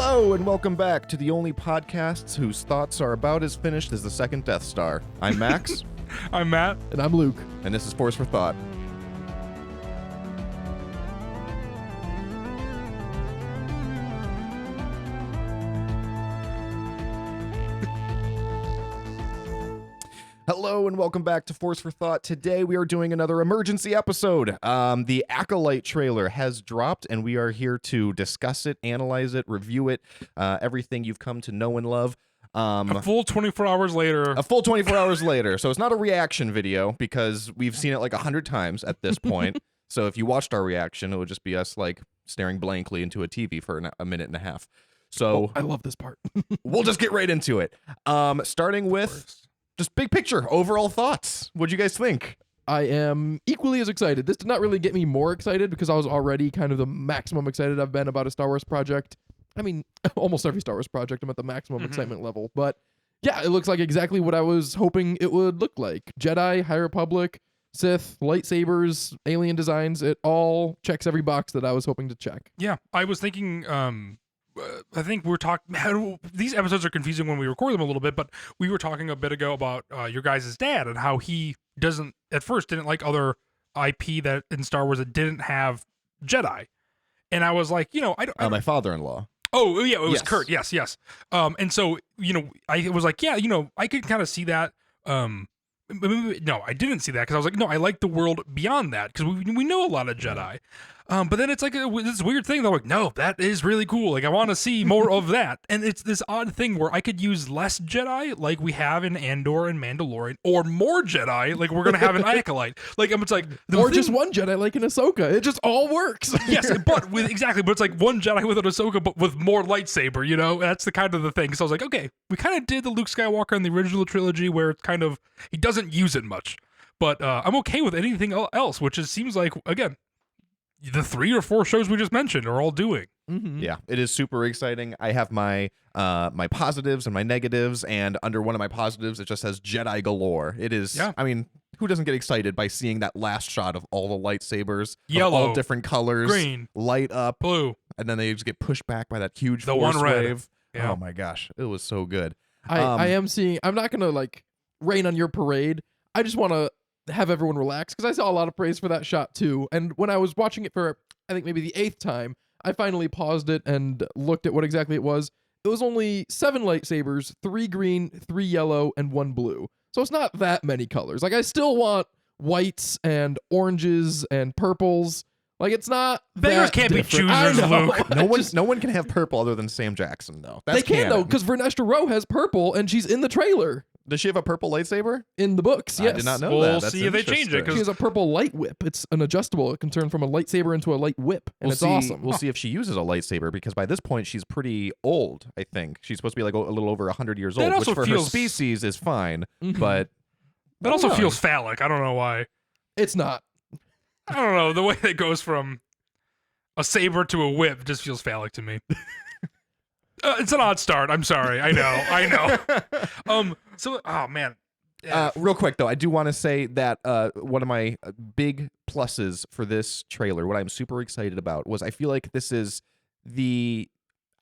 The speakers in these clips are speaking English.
Hello and welcome back to the only podcasts whose thoughts are about as finished as the second Death Star. I'm Max. I'm Matt. And I'm Luke. And this is Force for Thought. Hello and welcome back to Force for Thought. Today we are doing another emergency episode. The Acolyte trailer has dropped and we are here to discuss it, analyze it, review it, everything you've come to know and love. A full 24 hours later. A full 24 hours later. So it's not a reaction video because we've seen it like 100 times at this point. So if you watched our reaction, it would just be us like staring blankly into a TV for a minute and a half. So I love this part. We'll just get right into it. Starting with just big picture, overall thoughts. What'd you guys think? I am equally as excited. This did not really get me more excited because I was already kind of the maximum excited I've been about a Star Wars project. I mean, almost every Star Wars project, I'm at the maximum excitement level. But yeah, it looks like exactly what I was hoping it would look like. Jedi, High Republic, Sith, lightsabers, alien designs. It all checks every box that I was hoping to check. Yeah, I was thinking, I think we're talking, these episodes are confusing when we record them a little bit, but we were talking a bit ago about your guys' dad and how he at first didn't like other IP that in Star Wars that didn't have Jedi. And I was like, I don't my father-in-law. Oh, yeah, it was Yes. Kurt. Yes. And so, I was like, yeah, I could kind of see that. No, I didn't see that because I was like, no, I like the world beyond that because we know a lot of Jedi. But then it's like this weird thing. They're like, no, that is really cool. Like, I want to see more of that. And it's this odd thing where I could use less Jedi like we have in Andor and Mandalorian, or more Jedi like we're going to have in Acolyte. Like, it's like... just one Jedi like in Ahsoka. It just all works. Yes, but it's like one Jedi with an Ahsoka, but with more lightsaber, That's the kind of the thing. So I was like, okay, we kind of did the Luke Skywalker in the original trilogy where it's kind of... He doesn't use it much. But I'm okay with anything else, which seems like, again... the 3 or 4 shows we just mentioned are all doing. Mm-hmm. Yeah, it is super exciting. I have my my positives and my negatives, and under one of my positives, it just says Jedi galore. It is, Yeah. I mean, who doesn't get excited by seeing that last shot of all the lightsabers, Yellow, of all different colors, green, light up, blue, and then they just get pushed back by that huge the force one red wave. Yeah. Oh my gosh, it was so good. I am seeing... I'm not going to, like, rain on your parade. I just want to have everyone relax because I saw a lot of praise for that shot, too. And when I was watching it for... I think maybe the 8th time, I finally paused it and looked at what exactly it was. It was only 7 lightsabers, 3 green, 3 yellow, and 1 blue. So it's not that many colors. Like, I still want whites and oranges and purples. Like, it's not beggars that can't be different. I choosers, know. Luke. No one can have purple other than Sam Jackson, though. That's They can, though, because Vernestra Rowe has purple, and she's in the trailer. Does she have a purple lightsaber? In the books, yes. I did not know We'll that. That's see if they change it, interesting. She has a purple light whip. It's an adjustable. It can turn from a lightsaber into a light whip, and it's awesome. We'll see if she uses a lightsaber, because by this point she's pretty old. I think she's supposed to be like a little over 100 years old, That also which for her feels- species is fine. Mhm. But That also feels phallic. I don't know why. It's not. I don't know. The way that goes from a saber to a whip just feels phallic to me. It's an odd start. I'm sorry. I know. So, oh man. Real quick though, I do want to say that one of my big pluses for this trailer, what I'm super excited about, was I feel like this is I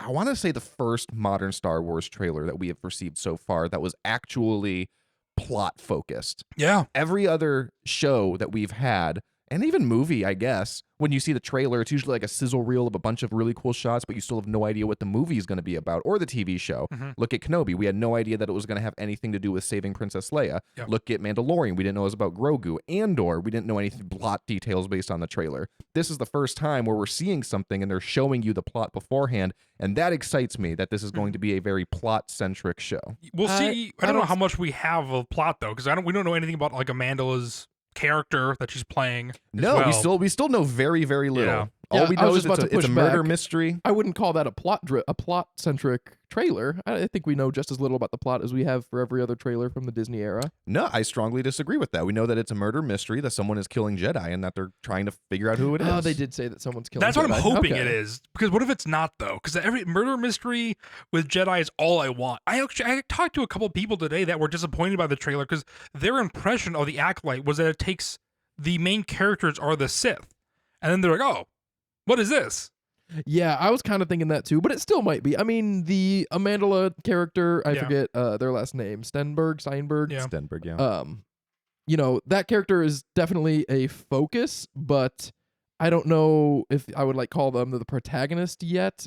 want to say the first modern Star Wars trailer that we have received so far that was actually plot focused. Yeah. Every other show that we've had, and even movie, I guess, when you see the trailer, it's usually like a sizzle reel of a bunch of really cool shots, but you still have no idea what the movie is going to be about, or the TV show. Mhm. Look at Kenobi. We had no idea that it was going to have anything to do with saving Princess Leia. Yep. Look at Mandalorian. We didn't know it was about Grogu. Andor, we didn't know any plot details based on the trailer. This is the first time where we're seeing something and they're showing you the plot beforehand, and that excites me that this is going to be a very plot-centric show. We'll see. I don't know don't- how much we have of plot though, because we don't know anything about like Amanda's character that she's playing. as No, well. we still know very, very little. Yeah. All Yeah, we I know was is just about to it's a push murder back. mystery. I wouldn't call that a plot-centric trailer. I think we know just as little about the plot as we have for every other trailer from the Disney era. No, I strongly disagree with that. We know that it's a murder mystery, that someone is killing Jedi, and that they're trying to figure out who it is. Oh, they did say that someone's killing That's what I'm Jedi. hoping Okay. it is. Because what if it's not though? Because every murder mystery with Jedi is all I want. I talked to a couple people today that were disappointed by the trailer because their impression of the Acolyte was that it takes the main characters are the Sith, and then they're like, oh, what is this? Yeah, I was kind of thinking that too, but it still might be. I mean, the Amandala character, I Yeah. forget their last name, Steinberg. Yeah. Stenberg, yeah. That character is definitely a focus, but I don't know if I would call them the protagonist yet.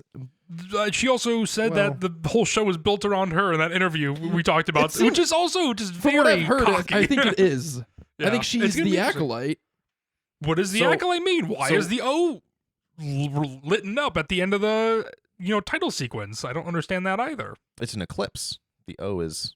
She also said Well- that the whole show was built around her in that interview we talked about, It seems- which is also just From very what I've heard, cocky. I think it is. Yeah. I think It's she's gonna be the interesting. acolyte. What does the So- acolyte mean? Why so- is the O lit up at the end of the title sequence? I don't understand that either. It's an eclipse. The O is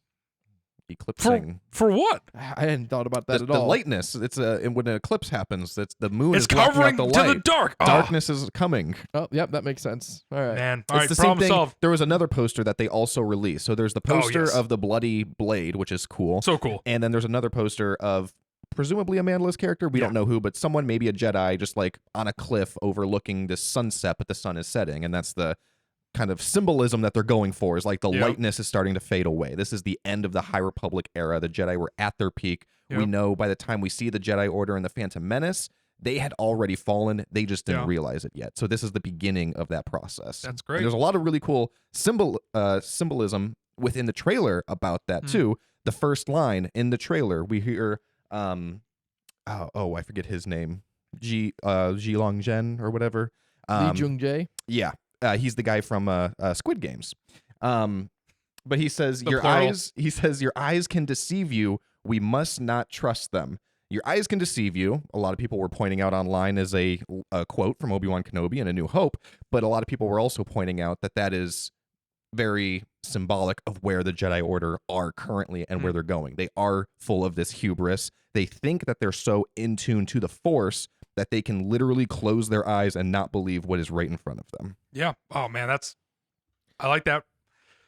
For eclipsing. for what? I hadn't thought about that the, at the all. lightness. It's when an eclipse happens. That's the moon It's is blocking covering out the to light. the dark. Oh, Darkness is coming. Oh, yep, that makes sense. All right. man. All It's right, the same problem thing. solved. There was another poster that they also released. So there's the poster yes. of the bloody blade, which is cool, So cool. and then there's another poster of presumably Amandala's character. We don't know who, but someone, maybe a Jedi, just like on a cliff overlooking this sunset, but the sun is setting, and that's the kind of symbolism that they're going for. Is like the Yep. lightness is starting to fade away. This is the end of the High Republic era. The Jedi were at their peak. We Yep. know by the time we see the Jedi Order and the Phantom Menace, they had already fallen. They just didn't Yeah. realize it yet. So this is the beginning of that process. That's And great. there's a lot of really cool symbolism within the trailer about that Mm. too. The first line in the trailer, we hear I forget his name. Ji Long Zhen or whatever. Lee Jung Jae. Yeah. He's the guy from Squid Games. But he says The your plural. eyes. He says your eyes can deceive you. We must not trust them. Your eyes can deceive you. A lot of people were pointing out online as a quote from Obi-Wan Kenobi in A New Hope, but a lot of people were also pointing out that that is very symbolic of where the Jedi Order are currently and where they're going. They are full of this hubris. They think that they're so in tune to the Force that they can literally close their eyes and not believe what is right in front of them. Yeah. Oh man, I like that.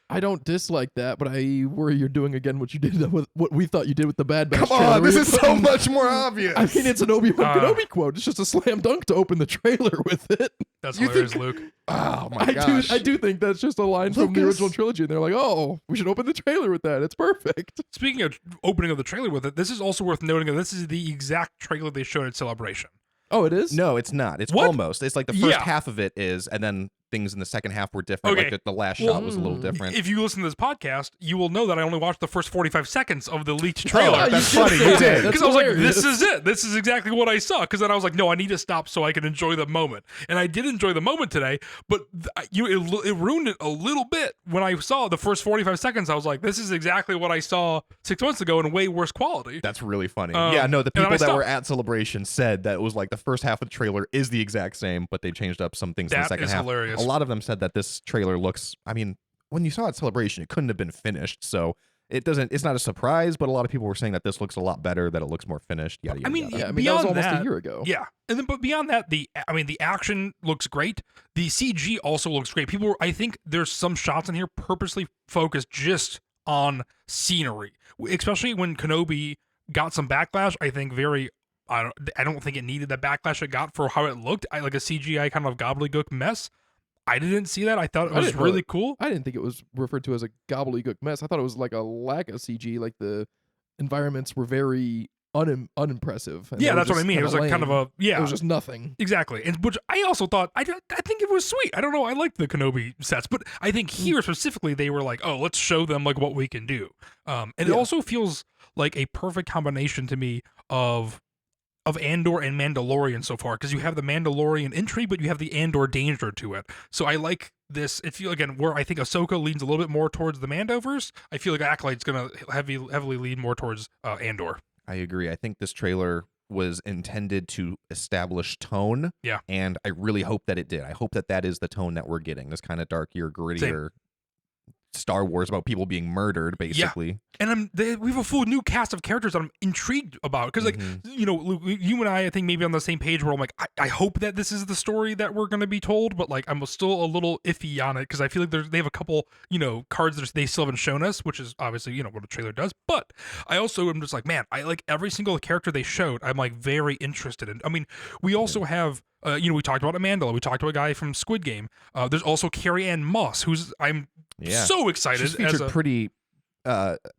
I don't dislike that, but I worry you're doing again what you did with what we thought you did with the Bad Batch. Come trailer. on, this You're is so putting- much more obvious. I mean, it's an Obi-Wan Uh, Kenobi quote. It's just a slam dunk to open the trailer with it. That's You hilarious, think- Luke. Oh my gosh. I do think that's just a line from the Lucas. original trilogy, and they're like, "Oh, we should open the trailer with that. It's perfect." Speaking of opening of the trailer with it, this is also worth noting that this is the exact trailer they showed at Celebration. Oh, it is. No, it's not. It's What? almost. It's like the first Yeah. half of it is, and then things in the second half were different. Okay. Like the last Well, shot was a little different. If you listen to this podcast, you will know that I only watched the first 45 seconds of the leaked Oh, trailer. that's you did funny. say You that. did. That's Because I was like, hilarious. this is it. This is exactly what I saw. Because then I was like, no, I need to stop so I can enjoy the moment. And I did enjoy the moment today, but it ruined it a little bit when I saw the first 45 seconds. I was like, this is exactly what I saw 6 months ago in way worse quality. That's really funny. Um, Yeah, no, the and I people that stopped. were at Celebration said that it was like the first half of the trailer is the exact same, but they changed up some things in the That second is half. hilarious. A lot of them said that this trailer looks, I mean, when you saw it at Celebration, it couldn't have been finished. So it's not a surprise, but a lot of people were saying that this looks a lot better, that it looks more finished. Yada, yada, I mean, yada. Yeah, I mean that was Beyond almost that- a year ago. Yeah, and then but beyond that, the action looks great. The CG also looks great. I think there's some shots in here purposely focused just on scenery, especially when Kenobi got some backlash. I think I don't think it needed the backlash it got for how it looked. Like a CGI kind of gobbledygook mess. I didn't see that. I thought it I was didn't know really it. cool. I didn't think it was referred to as a gobbledygook mess. I thought it was like a lack of CG. Like the environments were very unimpressive. and Yeah, they were that's what I just mean. It kinda was like kind of lame. a It was just nothing. Exactly, and which I also thought I think it was sweet. I don't know, I liked the Kenobi sets, but I think here specifically they were like, oh, let's show them like what we can do. And it Yeah. also feels like a perfect combination to me of Andor and Mandalorian so far, because you have the Mandalorian intrigue, but you have the Andor danger to it. So I like this. It feel again where I think Ahsoka leans a little bit more towards the Mandoverse. I feel like Acolyte's gonna heavily lean more towards Andor. I agree. I think this trailer was intended to establish tone. Yeah. And I really hope that it did. I hope that that is the tone that we're getting. This kind of darker, grittier Star Wars about people being murdered, basically. And we have a full new cast of characters that I'm intrigued about. Because, like, you know, Luke, you and I think maybe on the same page where I'm like, I hope that this is the story that we're going to be told. But, like, I'm still a little iffy on it because I feel like they have a couple, you know, cards that they still haven't shown us, which is obviously, you know, what a trailer does. But I also am just like, man, I like every single character they showed. I'm, like, very interested in. I mean, we also have... you know, we talked about Amandla. We talked to a guy from Squid Game. There's also Carrie Ann Moss, who's I'm Yeah. so excited. She's featured as a, pretty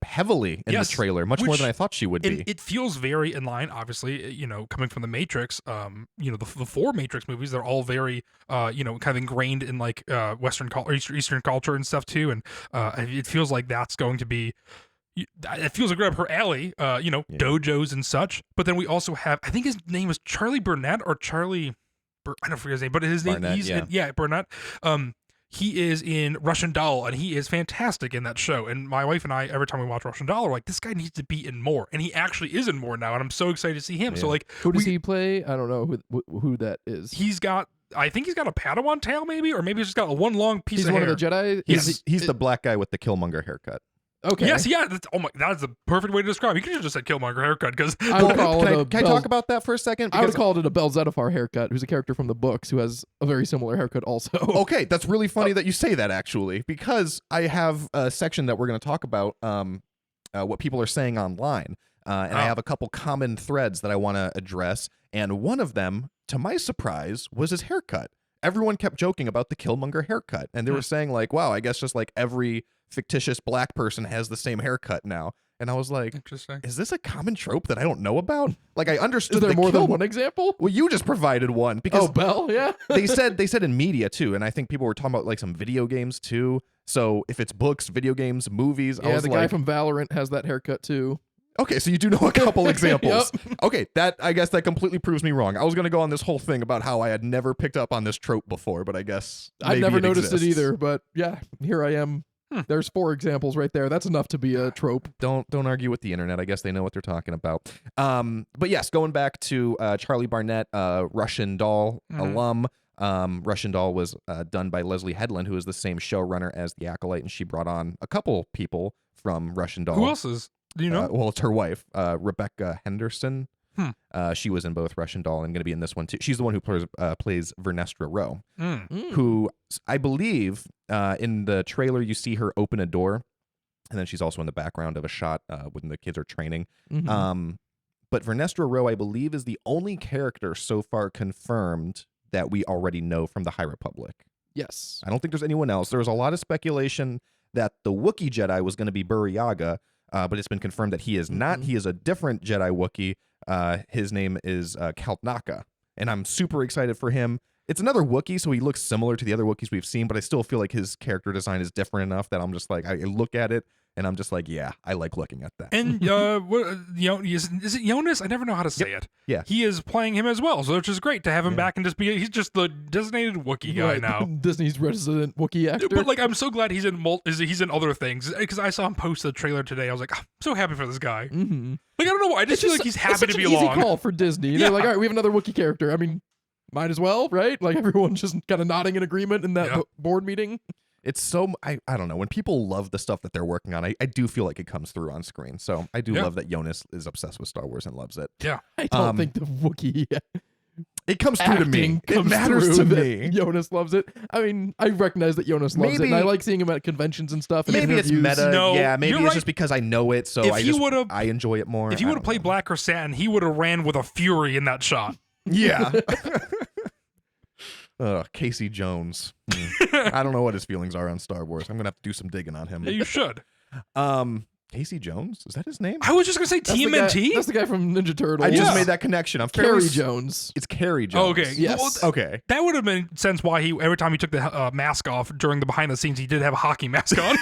heavily in Yes, the trailer, much more which- than I thought she would And be. it feels very in line, obviously, coming from the Matrix, the four Matrix movies, they're all very, kind of ingrained in like Western Eastern culture and stuff too. And it feels like that's going to be, it feels like right up her alley, dojos and such. But then we also have, I think his name is Charlie Burnett or Charlie, I don't forget his name, but his name, Barnett, Burnett. He is in Russian Doll, and he is fantastic in that show. And my wife and I, every time we watch Russian Doll, we're like, this guy needs to be in more. And he actually is in more now, and I'm so excited to see him. So Yeah. like, Who does he play? I don't know who that is. I think he's got a Padawan tail, maybe, or maybe he's just got one long piece He's of one hair. of the Jedi. He's the black guy with the Killmonger haircut. Okay. Yes, yeah. That is the perfect way to describe it. You could have just said Killmonger haircut because I would call Can it I talk about that for a second? I would Because- call it a Bel Zettifar haircut, who's a character from the books who has a very similar haircut also. Okay, that's really funny that you say that, actually, because I have a section that we're going to talk about what people are saying online. And I have a couple common threads that I want to address. And one of them, to my surprise, was his haircut. Everyone kept joking about the Killmonger haircut. And they were saying, like, wow, I guess just like every fictitious black person has the same haircut now. And I was like, interesting. is this a common trope that I don't know about? Like, I understood Is there the more than one example? Well, you just provided one because Oh, Bell, yeah. they said in media too, and I think people were talking about like some video games too. So if it's books, video games, movies, I Yeah, was the like, guy from Valorant has that haircut too. okay, so you do know a couple examples. Yep. Okay, I guess that completely proves me wrong. I was gonna go on this whole thing about how I had never picked up on this trope before, but I guess I've maybe never noticed exists. it either, but yeah, here I am. There's 4 examples right there. That's enough to be a trope. Don't argue with the internet. I guess they know what they're talking about. But yes, going back to Charlie Barnett, Russian Doll alum. Russian Doll was done by Leslie Headland, who is the same showrunner as The Acolyte, and she brought on a couple people from Russian Doll. Who else is? Do you know? Well, it's her wife, Rebecca Henderson. She was in both Russian Doll and going to be in this one too. She's the one who plays Vernestra Rowe, who I believe in the trailer you see her open a door, and then she's also in the background of a shot when the kids are training. But Vernestra Rowe, I believe, is the only character so far confirmed that we already know from the High Republic. Yes. I don't think there's anyone else. There was a lot of speculation that the Wookiee Jedi was going to be Buriaga, but it's been confirmed that he is not. He is a different Jedi Wookiee. His name is Kaltnaka, and I'm super excited for him. It's another Wookiee, so he looks similar to the other Wookiees we've seen, but I still feel like his character design is different enough that I'm just like, I look at it, and I'm just like, yeah, I like looking at that. And is it Jonas? I never know how to say it. Yeah. He is playing him as well, so which is great to have him back and just be. He's just the designated Wookiee guy Right. now. Disney's resident Wookiee actor. But like, I'm so glad he's in he's in other things because I saw him post the trailer today. I was like, I'm so happy for this guy. Mm-hmm. Like, I don't know why. I just feel like he's happy it's such to be an easy along. call for Disney. Yeah. They're like, all right, we have another Wookiee character. I mean, might as well, right? Like everyone's just kind of nodding in agreement in that Yeah. board meeting. It's so I don't know, when people love the stuff that they're working on, I do feel like it comes through on screen. So I do Yeah. love that Jonas is obsessed with Star Wars and loves it. Yeah. I don't think the Wookiee It comes through to me. acting It comes matters through to that me. Jonas loves it. I mean, I recognize that Jonas loves it, and I Maybe- like seeing him at conventions and stuff. And Maybe it's interviews. meta. No, yeah, maybe you're it's right. just because I know it, so If he would've- I enjoy it more. If he I would have don't played know. Black or Satin, he would have ran with a fury in that shot. Yeah. Casey Jones. I don't know what his feelings are on Star Wars. I'm gonna have to do some digging on Yeah, him. you should. Casey Jones? Is that his name? I was just gonna say That's the guy- TMNT. That's the guy from Ninja Turtles. I just Yeah. made that connection. I'm Carrie fairly Jones. It's Carrie Oh, Jones. okay. Yes. Well, Okay. that would have made sense why he every time he took the mask off during the behind the scenes he did have a hockey mask on.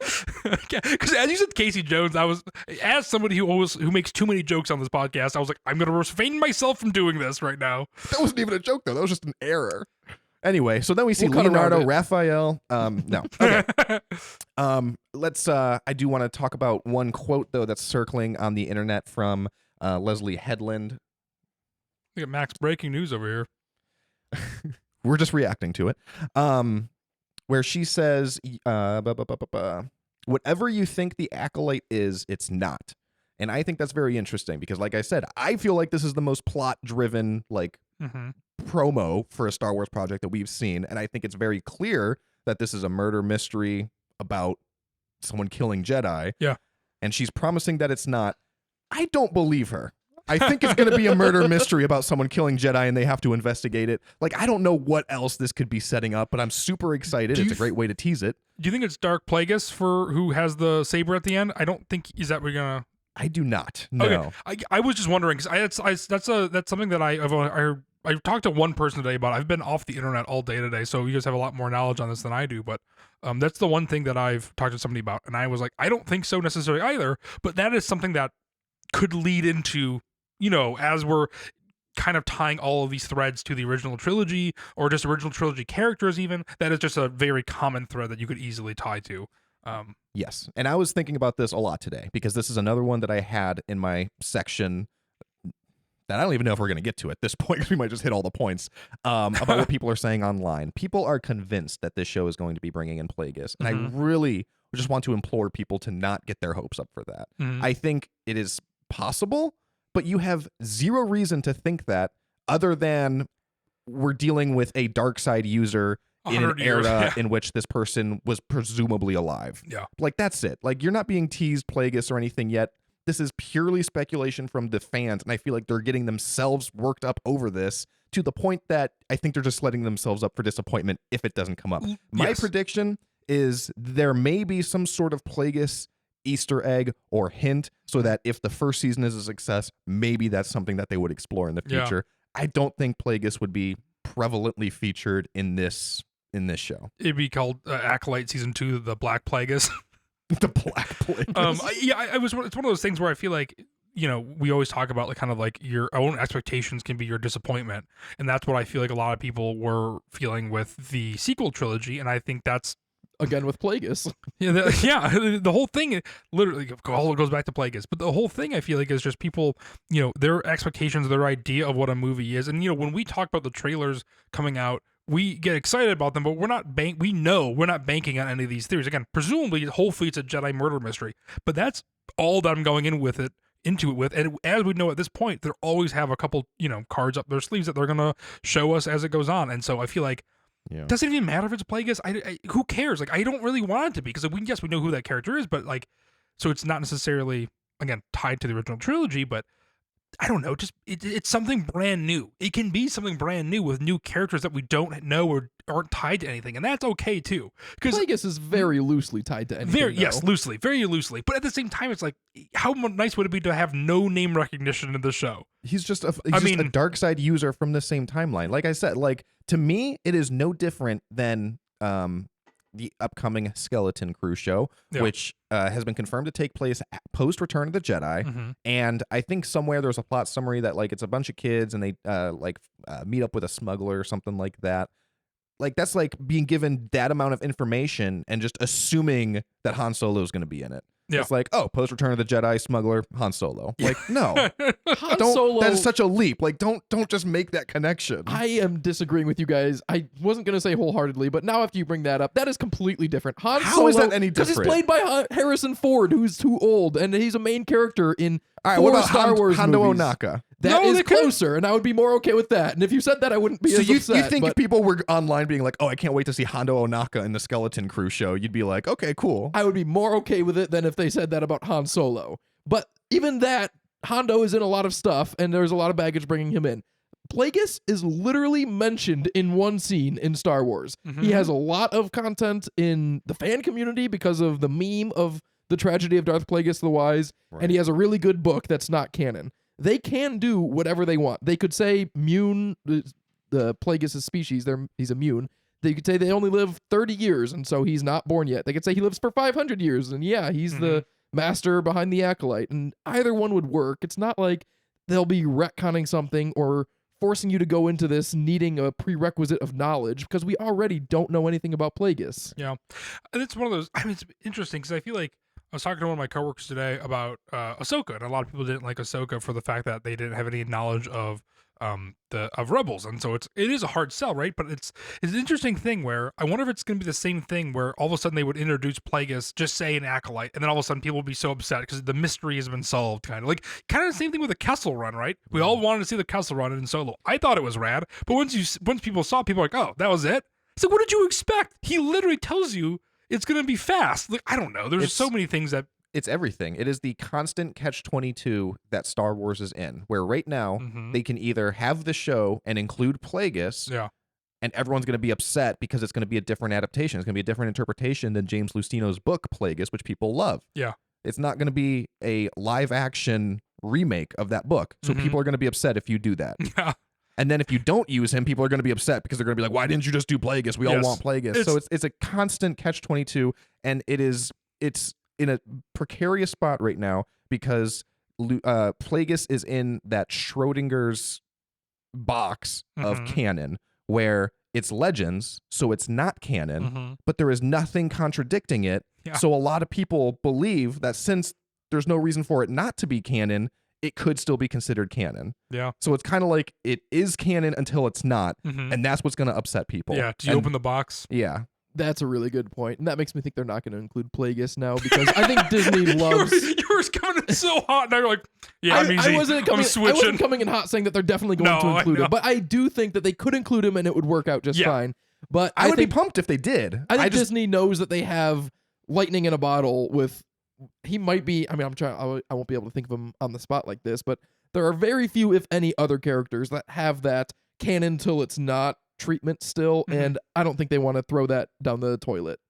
Because as you said, Casey Jones, I was as somebody who makes too many jokes on this podcast, I was like, I'm gonna refrain myself from doing this right now. That wasn't even a joke though. That was just an error. Anyway, so then we see We'll cut around Leonardo, it. Raphael. No. Okay. Let's I do want to talk about one quote though that's circling on the internet from Leslie Headland. We got Max breaking news over here. We're just reacting to it. Where she says, whatever you think the Acolyte is, it's not. And I think that's very interesting because, like I said, I feel like this is the most plot-driven, like, Mm-hmm. promo for a Star Wars project that we've seen. And I think it's very clear that this is a murder mystery about someone killing Jedi. Yeah. And she's promising that it's not. I don't believe her. I think it's going to be a murder mystery about someone killing Jedi and they have to investigate it. Like, I don't know what else this could be setting up, but I'm super excited. It's a great way to tease it. Do you think it's Dark Plagueis for who has the saber at the end? I don't think, is that we're going to... I do not. No. Okay. I was just wondering, because that's something that I talked to one person today about. I've been off the internet all day today, so you guys have a lot more knowledge on this than I do, but that's the one thing that I've talked to somebody about, and I was like, I don't think so necessarily either, but that is something that could lead into, as we're kind of tying all of these threads to the original trilogy, or just original trilogy characters even, that is just a very common thread that you could easily tie to. Yes. And I was thinking about this a lot today, because this is another one that I had in my section that I don't even know if we're going to get to at this point, because we might just hit all the points, about what people are saying online. People are convinced that this show is going to be bringing in Plagueis, and I really just want to implore people to not get their hopes up for that. I think it is possible, but you have zero reason to think that, other than we're dealing with a dark side user in an era in which this person was presumably alive. Yeah. Like, that's it. Like, you're not being teased Plagueis or anything yet. This is purely speculation from the fans, and I feel like they're getting themselves worked up over this to the point that I think they're just letting themselves up for disappointment if it doesn't come up. My prediction is there may be some sort of Plagueis Easter egg or hint, so that if the first season is a success, maybe that's something that they would explore in the future. I don't think Plagueis would be prevalently featured in this show. It'd be called Acolyte Season 2, The Black Plagueis. The Black Plagueis. It's one of those things where I feel like, we always talk about, like, kind of like your own expectations can be your disappointment, and that's what I feel like a lot of people were feeling with the sequel trilogy, and I think that's again with Plagueis. The whole thing literally all goes back to Plagueis, but the whole thing I feel like is just people, their expectations, their idea of what a movie is, and when we talk about the trailers coming out, we get excited about them, but we know we're not banking on any of these theories. Again, presumably, hopefully it's a Jedi murder mystery, but that's all that I'm going into it with. And as we know at this point, they always have a couple, cards up their sleeves that they're going to show us as it goes on. And so I feel like, does it even matter if it's Plagueis? Who cares? Like, I don't really want it to be, because we know who that character is, but like, so it's not necessarily, again, tied to the original trilogy, but I don't know, just it's something brand new. It can be something brand new with new characters that we don't know or aren't tied to anything, and that's okay too. Because Plagueis is very loosely tied to anything. Very loosely. But at the same time, it's like, how nice would it be to have no name recognition in the show? He's just a dark side user from the same timeline. Like I said, like, to me, it is no different than the upcoming Skeleton Crew show, which has been confirmed to take place post Return of the Jedi. And I think somewhere there's a plot summary that, like, it's a bunch of kids and they meet up with a smuggler or something like that. Like, that's like being given that amount of information and just assuming that Han Solo is going to be in it. Yeah. It's like, oh, post Return of the Jedi, smuggler, Han Solo. Like, no. Solo, that is such a leap. Like, don't just make that connection. I am disagreeing with you guys. I wasn't going to say wholeheartedly, but now after you bring that up, that is completely different. Han How Solo, is that any because different? he's played by Harrison Ford, who's too old, and he's a main character in All right, four what about Star Wars Hondo movies. Onaka? That No, is they couldn't- closer, and I would be more okay with that. And if you said that, I wouldn't be So as you upset. think but if people were online being like, oh, I can't wait to see Hondo Onaka in the Skeleton Crew show, you'd be like, okay, cool. I would be more okay with it than if they said that about Han Solo. But even that, Hondo is in a lot of stuff, and there's a lot of baggage bringing him in. Plagueis is literally mentioned in one scene in Star Wars. He has a lot of content in the fan community because of the meme of the tragedy of Darth Plagueis the Wise, and he has a really good book that's not canon. They can do whatever they want. They could say Mune, the Plagueis' species, he's immune. They could say they only live 30 years, and so he's not born yet. They could say he lives for 500 years, and yeah, he's the master behind the Acolyte. And either one would work. It's not like they'll be retconning something or forcing you to go into this needing a prerequisite of knowledge, because we already don't know anything about Plagueis. Yeah. And it's one of those, it's interesting because I feel like I was talking to one of my coworkers today about Ahsoka, and a lot of people didn't like Ahsoka for the fact that they didn't have any knowledge of Rebels, and so it is a hard sell, right? But it's an interesting thing where I wonder if it's going to be the same thing where all of a sudden they would introduce Plagueis, just say an Acolyte, and then all of a sudden people would be so upset because the mystery has been solved, kind of the same thing with the Kessel Run, right? We all wanted to see the Kessel Run in Solo. I thought it was rad, but once people saw it, people were like, oh, that was it. It's like, what did you expect? He literally tells you it's going to be fast. Like, I don't know. There's so many things that It's everything. It is the constant catch-22 that Star Wars is in, where right now Mhm. they can either have the show and include Plagueis, Yeah. and everyone's going to be upset because it's going to be a different adaptation. It's going to be a different interpretation than James Lucino's book Plagueis, which people love. Yeah. It's not going to be a live-action remake of that book, so Mhm. people are going to be upset if you do that. Yeah. And then if you don't use him, people are going to be upset because they're going to be like, "Why didn't you just do Plagueis? We all Yes. want Plagueis." So it's a constant catch-22, and it's in a precarious spot right now because Plagueis is in that Schrodinger's box of Mhm. canon where it's legends, so it's not canon, Mhm. but there is nothing contradicting it. Yeah. So a lot of people believe that since there's no reason for it not to be canon, it could still be considered canon. Yeah. So it's kind of like it is canon until it's not, Mhm. and that's what's going to upset people. Yeah. Do you And- open the box? Yeah. That's a really good point, and that makes me think they're not going to include Plagueis now because I think Disney loves. You were coming in so hot. Now you're like, yeah, I'm easy. I wasn't coming. I'm I switching. wasn't coming in hot saying that they're definitely going No, to I include know. him, but I do think that they could include him and it would work out just Yeah. fine. But I would think be pumped if they did. I think just Disney knows that they have lightning in a bottle with. He might be. I mean, I'm trying. I won't be able to think of him on the spot like this, but there are very few, if any, other characters that have that canon till it's not treatment still, Mhm. and I don't think they want to throw that down the toilet.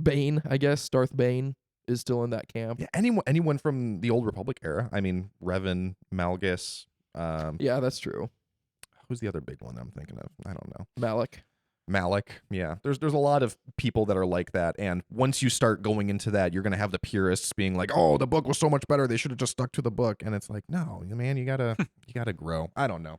Bane, I guess, Darth Bane is still in that camp. yeah, anyone from the old Republic era. I mean, Revan, Malgus. Yeah, that's true. Who's the other big one I'm thinking of? I don't know. Malik. Malik. Yeah, there's a lot of people that are like that, and once you start going into that, you're gonna have the purists being like, "Oh, the book was so much better. They should have just stuck to the book." And it's like, no, man, you gotta grow. I don't know.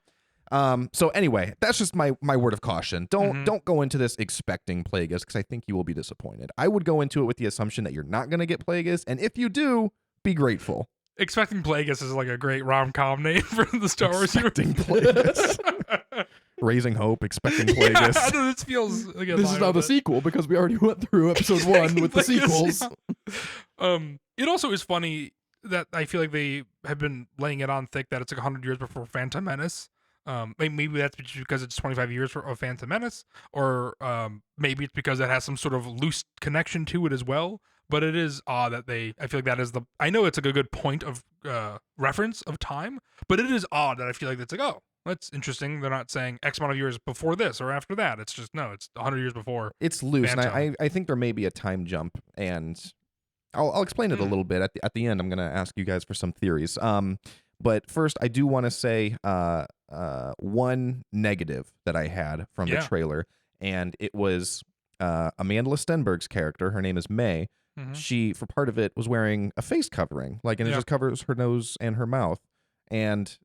So anyway, that's just my word of caution. Don't go into this expecting Plagueis because I think you will be disappointed. I would go into it with the assumption that you're not gonna get Plagueis, and if you do, be grateful. Expecting Plagueis is like a great rom-com name for the Star Wars Expecting universe. Plagueis. Raising hope, expecting Yeah, Plagueis. this feels like a This is line now with the it. sequel because we already went through episode 1 with the Plagueis, sequels. yeah. It also is funny that I feel like they have been laying it on thick that it's like 100 years before Phantom Menace. Maybe that's because it's 25 years of Phantom Menace, or maybe it's because it has some sort of loose connection to it as well. But it is odd that I feel like that is I know it's like a good point of reference of time, but it is odd that I feel like it's like, oh, that's interesting. They're not saying X amount of years before this or after that. It's just, no, it's 100 years before. It's loose, and Phantom. I think there may be a time jump, and I'll explain it a little bit at the end. I'm gonna ask you guys for some theories. But first, I do want to say one negative that I had from the Yeah. trailer, and it was Amanda Stenberg's character. Her name is May. Mhm. She, for part of it, was wearing a face covering, and it Yeah. just covers her nose and her mouth, and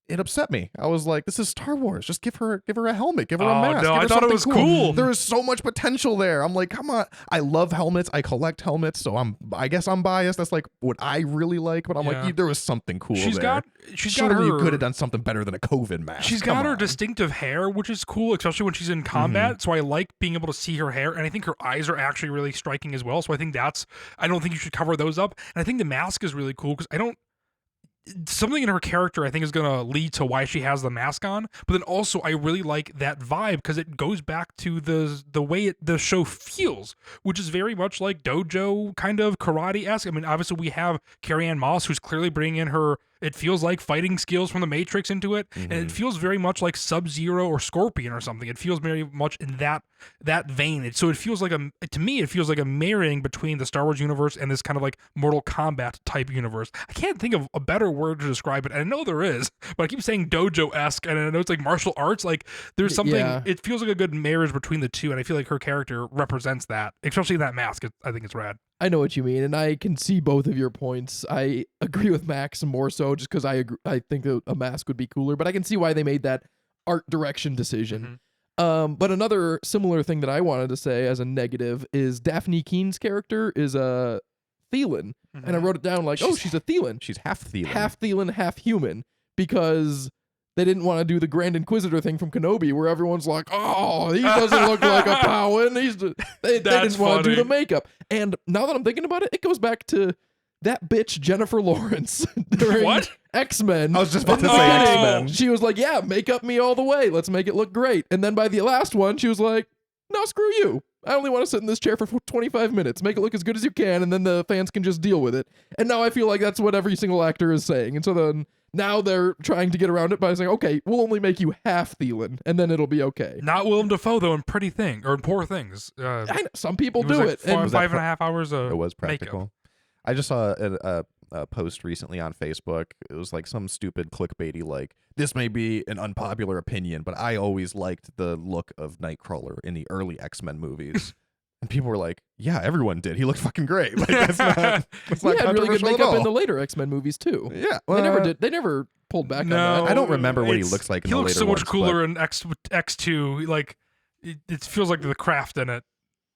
it upset me. I was like, "This is Star Wars. Just give her a helmet. Give her a Oh, mask. no, give I her thought it something was cool. There is so much potential there." I'm like, "Come on." I love helmets. I collect helmets, so I guess I'm biased. That's like what I really like. But I'm Yeah. like, there was something cool She's there. got Surely her. you could have done something better than a COVID mask. She's Come got her on. distinctive hair, which is cool, especially when she's in combat. So I like being able to see her hair, and I think her eyes are actually really striking as well. So I think I don't think you should cover those up. And I think the mask is really cool because something in her character I think is going to lead to why she has the mask on. But then also I really like that vibe because it goes back to the way the show feels, which is very much like dojo kind of karate-esque. I mean, obviously we have Carrie-Anne Moss, who's clearly bringing in her, it feels like, fighting skills from the Matrix into it. And it feels very much like Sub-Zero or Scorpion or something. It feels very much in that vein. So it feels like to me it feels like a marrying between the Star Wars universe and this kind of like Mortal Kombat type universe. I can't think of a better word to describe it. And I know there is, but I keep saying dojo-esque, and I know it's like martial arts. Like there's something. Yeah. It feels like a good marriage between the two, and I feel like her character represents that, especially that mask. I think it's rad. I know what you mean, and I can see both of your points. I agree with Max more so just because I think a mask would be cooler, but I can see why they made that art direction decision. But another similar thing that I wanted to say as a negative is Daphne Keene's character is a Thelan, and I wrote it down like, she's a Thelan. She's half Thelan. Half Thelan, half human, because they didn't want to do the Grand Inquisitor thing from Kenobi where everyone's like, oh, he doesn't look like a Powin. They didn't want to do the makeup. And now that I'm thinking about it, it goes back to that bitch Jennifer Lawrence during What? X-Men. I was just about to In say the beginning, X-Men. She was like, yeah, make up me all the way. Let's make it look great. And then by the last one, she was like, no, screw you. I only want to sit in this chair for 25 minutes. Make it look as good as you can, and then the fans can just deal with it. And now I feel like that's what every single actor is saying. And so then now they're trying to get around it by saying, okay, we'll only make you half Thielen, and then it'll be okay. Not Willem Dafoe though in Pretty Thing or in Poor Things. I know, some people It was do like it. And five and a half hours of It was makeup. practical. I just saw a post recently on Facebook. It was like some stupid clickbaity, like, this may be an unpopular opinion, but I always liked the look of Nightcrawler in the early X-Men movies. And people were like, yeah, everyone did. He looked fucking great. Like, that's not he had really good controversial at makeup in all. the later X-Men movies too. Yeah. They never did. They never pulled back No, on that. I don't remember what he it's- looks like in He the looks later so much ones, but- cooler in X2. Like it feels like the craft in it.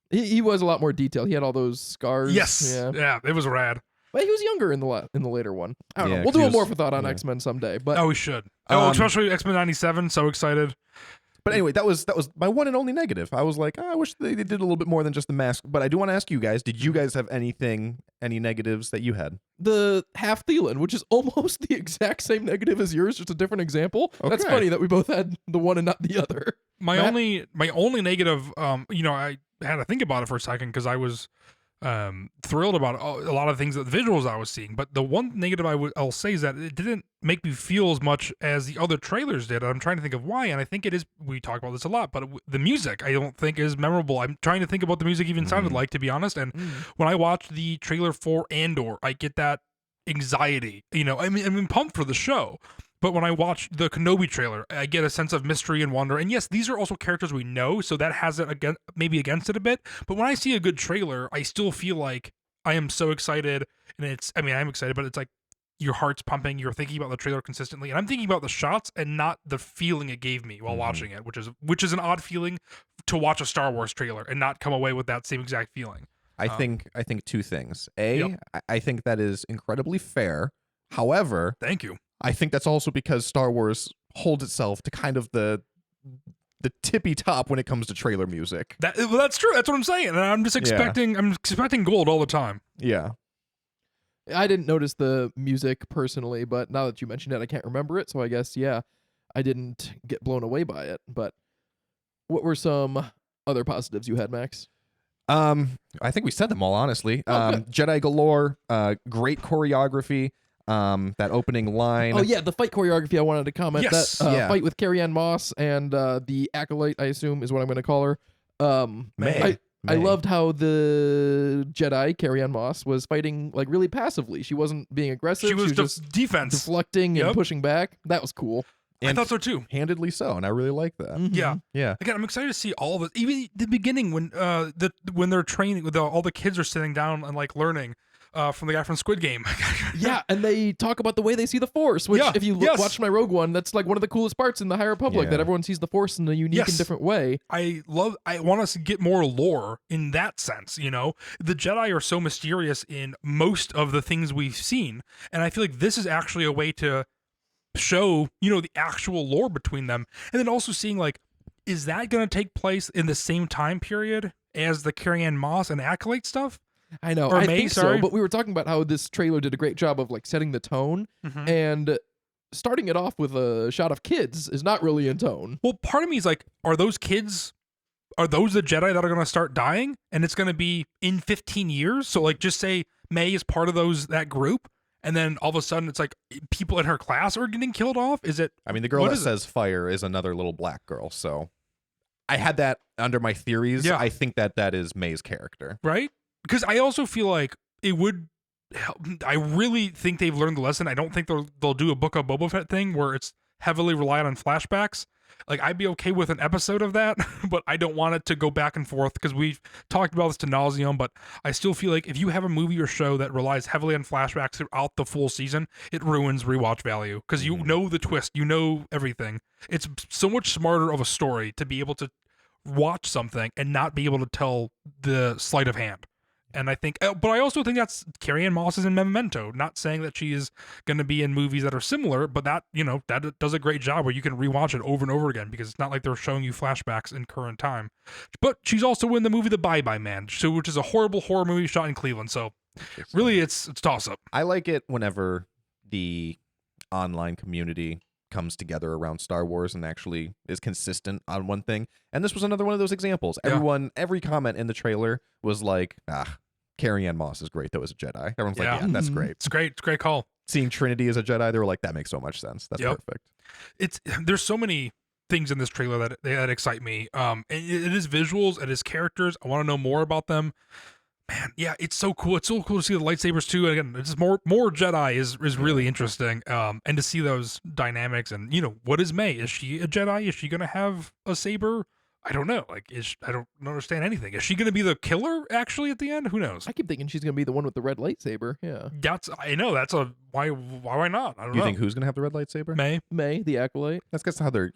He was a lot more detailed. He had all those scars. Yes. Yeah. Yeah, it was rad. But he was younger in the later one. I don't Yeah, know. We'll 'cause do a he more was- for thought on yeah. X-Men someday. But Oh, we should. Oh, Um, especially X-Men 97. So excited. But anyway, that was my one and only negative. I was like, I wish they did a little bit more than just the mask. But I do want to ask you guys, did you guys have any negatives that you had? the half Thielen, which is almost the exact same negative as yours, just a different example. That's Okay. funny that we both had the one and not the other. My Matt? only negative, I had to think about it for a second because I was thrilled about a lot of things, the visuals I was seeing. But the one negative I'll say is that it didn't make me feel as much as the other trailers did. I'm trying to think of why, and I think it is. We talk about this a lot, but the music I don't think is memorable. I'm trying to think of what the music even sounded like, to be honest. And when I watched the trailer for Andor, I get that anxiety. I'm pumped for the show. But when I watch the Kenobi trailer, I get a sense of mystery and wonder. And yes, these are also characters we know, so that has it maybe against it a bit. But when I see a good trailer, I still feel like I am so excited. And I'm excited, but it's like your heart's pumping. You're thinking about the trailer consistently. And I'm thinking about the shots and not the feeling it gave me while watching it, which is an odd feeling to watch a Star Wars trailer and not come away with that same exact feeling. I think two things. A, Yep. I think that is incredibly fair. However, Thank you. I think that's also because Star Wars holds itself to kind of the tippy top when it comes to trailer music. That's true. That's what I'm saying. And I'm just expecting. I'm expecting gold all the time. Yeah. I didn't notice the music personally, but now that you mentioned it, I can't remember it. So I guess, yeah, I didn't get blown away by it. But what were some other positives you had, Max? I think we said them all, honestly. Oh, good. Jedi galore, great choreography, that opening line. Oh, yeah, the fight choreography I wanted to comment. Yes. That Yeah. fight with Carrie-Anne Moss and the Acolyte, I assume, is what I'm going to call her. May. I loved how the Jedi, Carrie-Anne Moss, was fighting like really passively. She wasn't being aggressive. She was just just defense. deflecting and Yep. pushing back. That was cool. I And thought so too. handedly so, and I really like that. Mhm. Yeah. Yeah. Again, I'm excited to see all of it. Even the beginning when when they're training, with all the kids are sitting down and like learning from the guy from Squid Game. Yeah, and they talk about the way they see the Force, which Yeah, if you yes. watch my Rogue One, that's like one of the coolest parts in the High Republic, Yeah. that everyone sees the Force in a unique Yes. and different way. I want us to get more lore in that sense, The Jedi are so mysterious in most of the things we've seen, and I feel like this is actually a way to show, the actual lore between them. And then also seeing like, is that going to take place in the same time period as the Carrie-Anne Moss and Acolyte stuff? I know, Or I May, think sorry. so, but we were talking about how this trailer did a great job of like setting the tone, and starting it off with a shot of kids is not really in tone. Well, part of me is like, are those kids, are those the Jedi that are going to start dying? And it's going to be in 15 years? So like, just say May is part of that group. And then all of a sudden it's like people in her class are getting killed off. Is it? I mean, the girl What that is it? says fire is another little black girl, so I had that under my theories. Yeah. I think that is May's character. Right? Because I also feel like it would help. I really think they've learned the lesson. I don't think they'll do a Book of Boba Fett thing where it's heavily reliant on flashbacks. Like, I'd be okay with an episode of that, but I don't want it to go back and forth because we've talked about this to nauseum. But I still feel like if you have a movie or show that relies heavily on flashbacks throughout the full season, it ruins rewatch value because you know the twist, you know everything. It's so much smarter of a story to be able to watch something and not be able to tell the sleight of hand. And I think, but I also think that's Carrie-Anne Moss is in Memento. Not saying that she is going to be in movies that are similar, but that that does a great job where you can rewatch it over and over again because it's not like they're showing you flashbacks in current time. But she's also in the movie The Bye Bye Man, which is a horrible horror movie shot in Cleveland. So really, it's toss up. I like it whenever the online community comes together around Star Wars and actually is consistent on one thing. And this was another one of those examples. Yeah. Every comment in the trailer was like, Carrie Ann Moss is great though as a Jedi. Everyone's like, Yeah. yeah, that's Mhm. great. It's great. It's a great call. Seeing Trinity as a Jedi, they were like, that makes so much sense. That's Yep. perfect. There's so many things in this trailer that excite me. It is visuals, it is characters. I want to know more about them. Man, yeah, it's so cool. It's so cool to see the lightsabers too. And again, it's just more Jedi is really interesting. And to see those dynamics and what is May? Is she a Jedi? Is she gonna have a saber? I don't know. Like, I don't understand anything. Is she gonna be the killer actually at the end? Who knows? I keep thinking she's gonna be the one with the red lightsaber. Yeah, I know that's a why not? I don't You know. think who's gonna have the red lightsaber? May, May the acolyte. That's how they're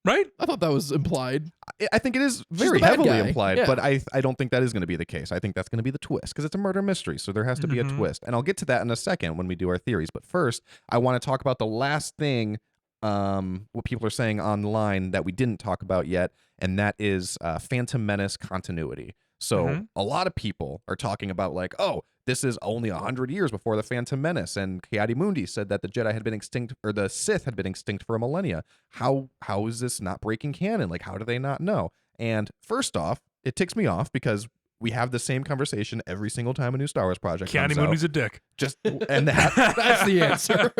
right? I thought that was implied. I think it is very the bad heavily guy. implied, Yeah. but I don't think that is going to be the case. I think that's going to be the twist because it's a murder mystery, so there has to be a Mhm. twist. And I'll get to that in a second when we do our theories. But first, I want to talk about the last thing what people are saying online that we didn't talk about yet, and that is Phantom Menace continuity. So Mhm. a lot of people are talking about like, oh, this is only 100 years before the Phantom Menace, and Ki-Adi Mundi said that the Jedi had been extinct, or the Sith had been extinct for a millennia. How is this not breaking canon? Like, how do they not know? And first off, it ticks me off because we have the same conversation every single time a new Star Wars project Keanu comes out. Mundi's a dick. Just and that That's the answer.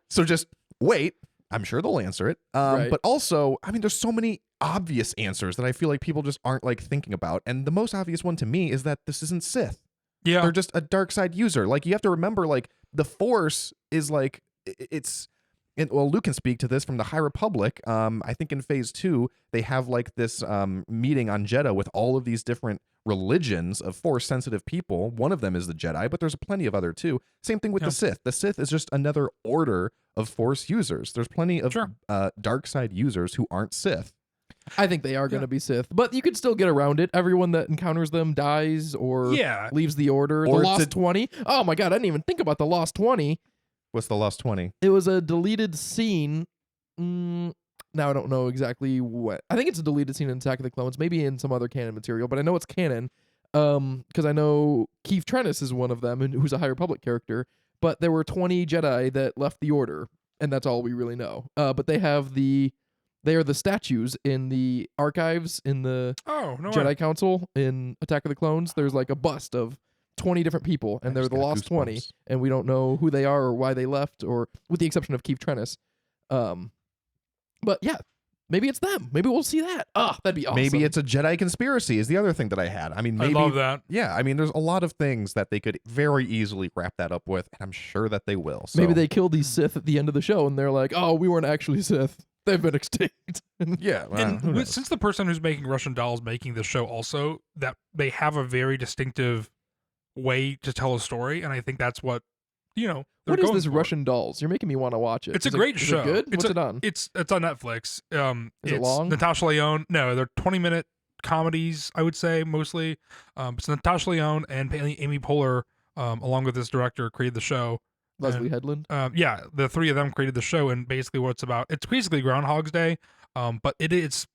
so just wait. I'm sure they'll answer it. Right. But also, I mean, there's so many obvious answers that I feel like people just aren't like thinking about. And the most obvious one to me is that this isn't Sith. Yeah. They're just a dark side user. Like, you have to remember, like, the Force is like it's. Well, Luke can speak to this from the High Republic. I think in Phase 2 they have like this meeting on Jeddah with all of these different religions of Force sensitive people. One of them is the Jedi, but there's plenty of other too. Same thing with Yeah. the Sith. The Sith is just another order of Force users. There's plenty of Sure. dark side users who aren't Sith. I think they are going to be Sith, but you could still get around it. Everyone that encounters them dies or Yeah. leaves the order. Or The it's Lost a- 20. Oh my god, I didn't even think about the Lost 20. What's the Lost 20? It was a deleted scene. Now I don't know exactly what. I think it's a deleted scene in Attack of the Clones, maybe in some other canon material, but I know it's canon. Because I know Keith Trennis is one of them, and who's a High Republic character. But there were 20 Jedi that left the Order, and that's all we really know. But they are the statues in the archives in the Oh, no Jedi way. Council in Attack of the Clones. There's like a bust of 20 different people, and I they're just the got Lost 20, goosebumps. and we don't know who they are or why they left, or with the exception of Keith Trennis. But yeah, maybe it's them. Maybe we'll see that. That'd be awesome. Maybe it's a Jedi conspiracy is the other thing that I had. I mean, maybe I love that. Yeah, I mean, there's a lot of things that they could very easily wrap that up with, and I'm sure that they will. So. Maybe they kill these Sith at the end of the show, and they're like, "Oh, we weren't actually Sith. They've been extinct." Yeah, well, And who knows? since the person who's making Russian dolls making the show also, that they have a very distinctive way to tell a story, and I think that's what they're What is going this for. Russian Dolls? You're making me want to watch it. It's a Is great is show. It good? It's What's it on? It's on Netflix. Is it It's long? Natasha Lyonne. No, they're 20-minute comedies, I would say, mostly. It's Natasha Lyonne and Amy Poehler, along with this director, created the show. Leslie Headland. Yeah, the three of them created the show, and basically what it's about, it's basically Groundhog's Day, but it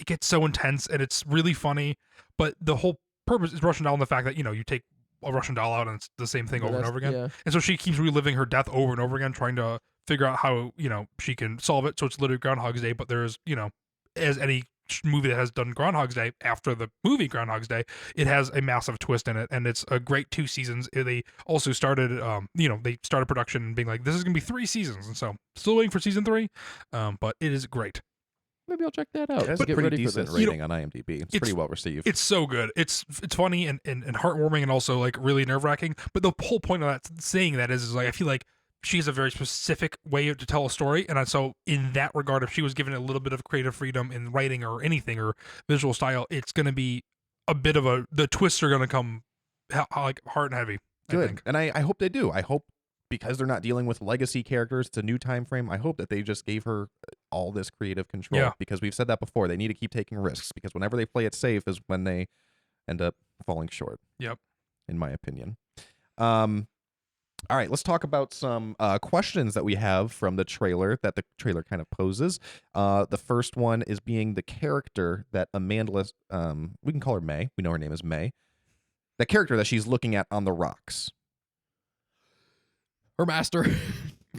gets so intense, and it's really funny, but the whole purpose is Russian doll, and the fact that, you take a Russian doll out, and it's the same thing over and over again. Yeah. And so she keeps reliving her death over and over again, trying to figure out how, she can solve it. So it's literally Groundhog's Day, but there's, as any movie that has done Groundhog's Day after the movie Groundhog's Day, it has a massive twist in it, and it's a great 2 seasons. They also started, they started production and being like, this is gonna be 3 seasons, and so still waiting for season 3, but it is great. Maybe I'll check that out. It has to a get pretty ready for decent this. rating on IMDb. It's pretty well received. It's so good. It's funny and heartwarming, and also like really nerve wracking. But the whole point of that saying that is like, I feel like she has a very specific way to tell a story, and so in that regard, if she was given a little bit of creative freedom in writing or anything or visual style, it's going to be a bit of the twists are going to come like hard and heavy. I Good, think. and I hope they do. I hope, because they're not dealing with legacy characters, it's a new time frame. I hope that they just gave her all this creative control. Yeah. Because we've said that before. They need to keep taking risks, because whenever they play it safe is when they end up falling short. Yep. In my opinion. All right, let's talk about some questions that we have from the trailer that the trailer kind of poses. The first one is being the character that Amanda, we can call her May. We know her name is May. The character that she's looking at on the rocks. Her master.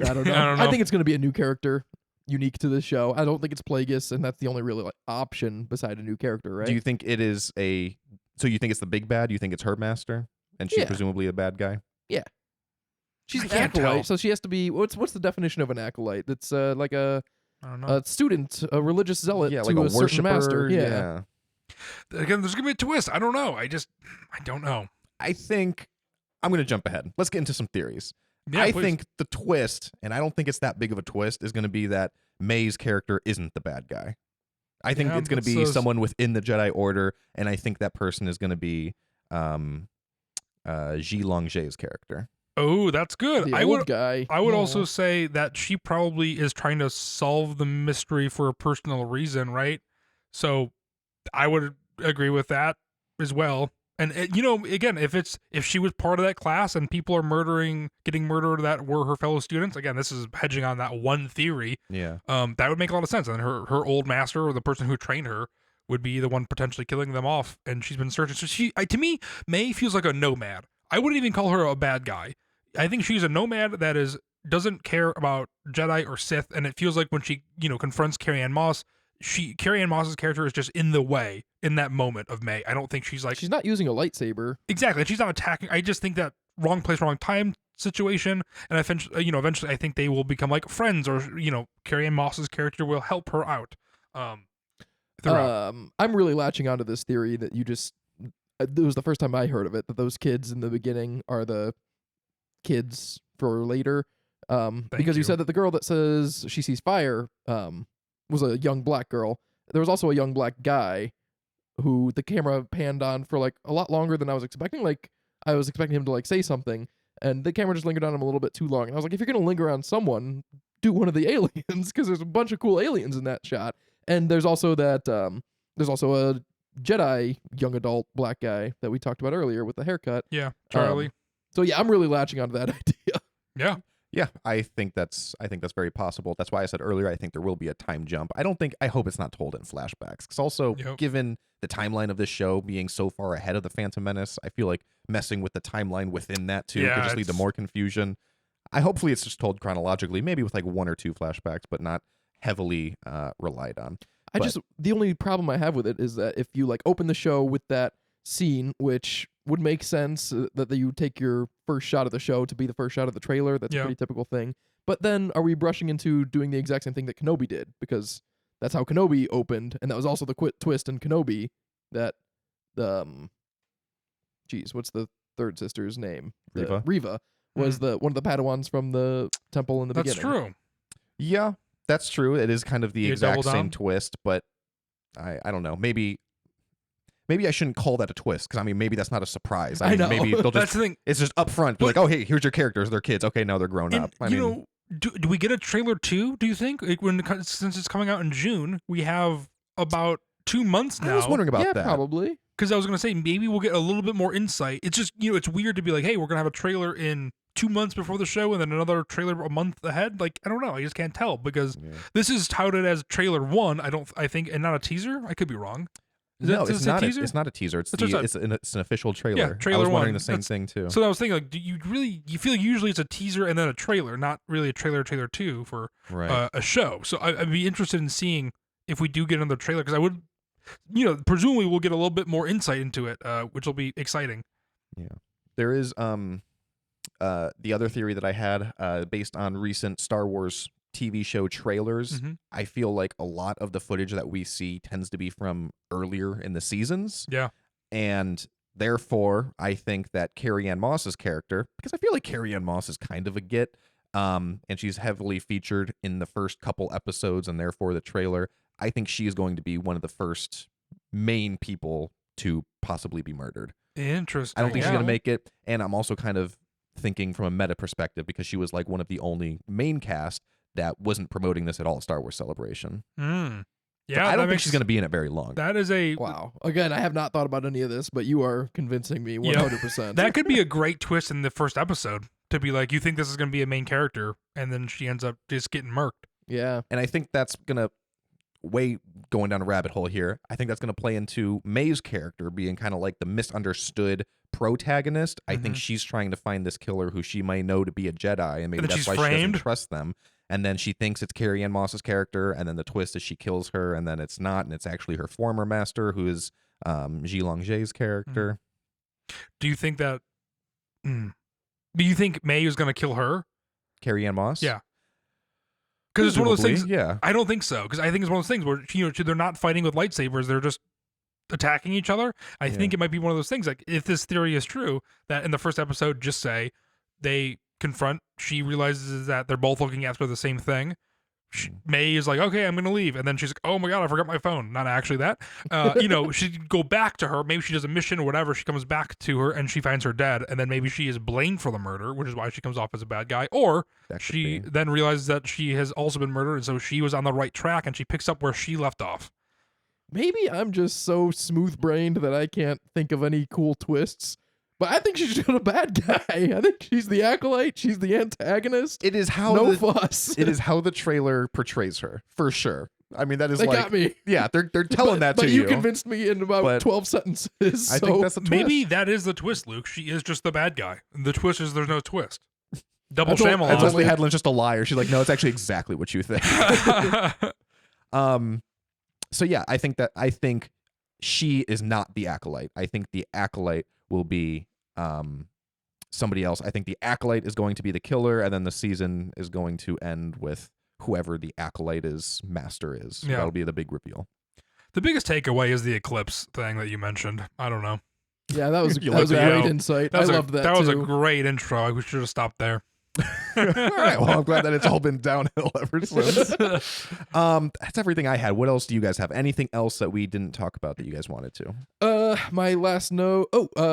I don't know. I don't know. I think it's going to be a new character. unique to this show. I don't think it's Plagueis, and that's the only real option beside a new character, right? Do you think it is a? So you think it's the big bad? You think it's her master, and she's Yeah. presumably a bad guy? She's I an can't acolyte, tell. so she has to be. What's the definition of an acolyte? That's like I don't know. a student, a religious zealot Yeah, to like a certain master. worshiper. Yeah. Again, there's gonna be a twist. I don't know. I don't know. I think I'm going to jump ahead. Let's get into some theories. Yeah, I please. think the twist, and I don't think it's that big of a twist, is going to be that May's character isn't the bad guy. I think Yeah, it's going to that's be so- someone within the Jedi Order, and I think that person is going to be Ji Longje's character. Oh, that's good. The I old would. guy. I would Aw. also say that she probably is trying to solve the mystery for a personal reason, right? So, I would agree with that as well. And again, if she was part of that class and people are getting murdered that were her fellow students, again, this is hedging on that one theory. Yeah. That would make a lot of sense. And her old master or the person who trained her would be the one potentially killing them off. And she's been searching. So to me, May feels like a nomad. I wouldn't even call her a bad guy. I think she's a nomad that doesn't care about Jedi or Sith, and it feels like when she confronts Carrie-Anne Moss, Carrie-Anne Moss's character is just in the way in that moment of May. I don't think she's like She's not using a lightsaber. exactly. She's not attacking. I just think that wrong place, wrong time situation, and eventually, I think they will become like friends, or Carrie-Anne Moss's character will help her out. Throughout. I'm really latching onto this theory that you just. It was the first time I heard of it, that those kids in the beginning are the kids for later. Because you you. said that the girl that says she sees fire was a young black girl. There was also a young black guy who the camera panned on for like a lot longer than I was expecting. Like I was expecting him to like say something, and the camera just lingered on him a little bit too long. And I was like, if you're gonna linger on someone, do one of the aliens, because there's a bunch of cool aliens in that shot. And there's also that there's also a Jedi young adult black guy that we talked about earlier with the haircut. Yeah, Charlie. So yeah, I'm really latching onto that idea. Yeah. Yeah, I think that's very possible. That's why I said earlier I think there will be a time jump. I hope it's not told in flashbacks. Because also, Yep. given the timeline of this show being so far ahead of the Phantom Menace, I feel like messing with the timeline within that too Yeah, could just lead to it's- more confusion. Hopefully it's just told chronologically, maybe with like one or two flashbacks, but not heavily relied on. But- The only problem I have with it is that if you like open the show with that scene, which would make sense that you take your first shot of the show to be the first shot of the trailer. That's Yeah. a pretty typical thing. But then are we brushing into doing the exact same thing that Kenobi did? Because that's how Kenobi opened, and that was also the twist in Kenobi that what's the third sister's name? Reva was one of the Padawans from the temple in the That's beginning. true. Yeah, that's true. It is kind of the You exact double same down? twist, but I don't know. Maybe I shouldn't call that a twist, because I mean maybe that's not a surprise. I mean, know. maybe they'll That's just the thing. it's just up front. Be But- like, oh hey, here's your characters. They're kids. Okay, now they're grown And, up. I mean, do we get a trailer too? Do you think since it's coming out in June, we have about 2 months now? I was wondering about Yeah, that. probably. Because I was gonna say maybe we'll get a little bit more insight. It's just it's weird to be like, hey, we're gonna have a trailer in 2 months before the show, and then another trailer a month ahead. Like I don't know, I just can't tell because Yeah. this is touted as trailer 1. I think, and not a teaser. I could be wrong. No, does it's it say not. teaser? It's not a teaser. It's That's what I it's an official trailer. I trailer was wondering one. the same That's- thing too. So I was thinking, like, do you feel like usually it's a teaser and then a trailer, not really a trailer 2 for Right. a show. So I'd be interested in seeing if we do get another trailer, because I would, presumably we'll get a little bit more insight into it, which will be exciting. There is the other theory that I had based on recent Star Wars TV show trailers. Mhm. I feel like a lot of the footage that we see tends to be from earlier in the seasons. Yeah. And therefore, I think that Carrie-Anne Moss's character, because I feel like Carrie-Anne Moss is kind of a git, and she's heavily featured in the first couple episodes and therefore the trailer, I think she is going to be one of the first main people to possibly be murdered. Interesting. I don't think she's Yeah. going to make it. And I'm also kind of thinking from a meta perspective, because she was like one of the only main cast that wasn't promoting this at all at Star Wars Celebration. Mm. So Yeah, I that don't think makes- she's going to be in it very long. That is a Wow. Again, I have not thought about any of this, but you are convincing me 100%. that could be a great twist in the first episode to be like, you think this is going to be a main character, and then she ends up just getting murked. Yeah. And I think that's going to going down a rabbit hole here. I think that's going to play into May's character being kind of like the misunderstood protagonist. I think Mhm. she's trying to find this killer who she might know to be a Jedi, and maybe then that's she's why she framed? doesn't trust them. and then she thinks it's Carrie Ann Moss's character, and then the twist is she kills her, and then it's not, and it's actually her former master, who is Ji Long-jae's character. Do you think that? Do you think May is going to kill her? Carrie Ann Moss? Yeah. Because it's one of those things. Yeah. I don't think so. Because I think it's one of those things where they're not fighting with lightsabers; they're just attacking each other. I think it might be one of those things. Like if this theory is true, that in the first episode, just say they confront. She realizes that they're both looking after the same thing. May is like, okay, I'm going to leave. And then she's like, oh my God, I forgot my phone. Not actually that. She'd go back to her. Maybe she does a mission or whatever. She comes back to her and she finds her dead. And then maybe she is blamed for the murder, which is why she comes off as a bad guy. Or she then realizes that she has also been murdered. And so she was on the right track and she picks up where she left off. Maybe I'm just so smooth-brained that I can't think of any cool twists. But I think she's just a bad guy. I think she's the acolyte. She's the antagonist. It is how no fuss. It is how the trailer portrays her, for sure. I mean, that is They like, got me. yeah, they're telling that to but you. you convinced me in about 12 sentences. I think that's the twist. Maybe that is the twist, Luke. She is just the bad guy. The twist is there's no twist. Double told- Shyamalan. That's Leslie Headland's just a liar. She's like, no, it's actually exactly what you think. So yeah, I think she is not the acolyte. I think the acolyte will be somebody else. I think the acolyte is going to be the killer, and then the season is going to end with whoever the acolyte's master is. Yeah. That'll be the big reveal. The biggest takeaway is the eclipse thing that you mentioned. I don't know. Yeah, that was, You that was a like that? great insight. I That loved that That was a too. great intro. We should have stopped there. All right. Well, I'm glad that it's all been downhill ever since. That's everything I had. What else do you guys have? Anything else that we didn't talk about that you guys wanted to? My last note.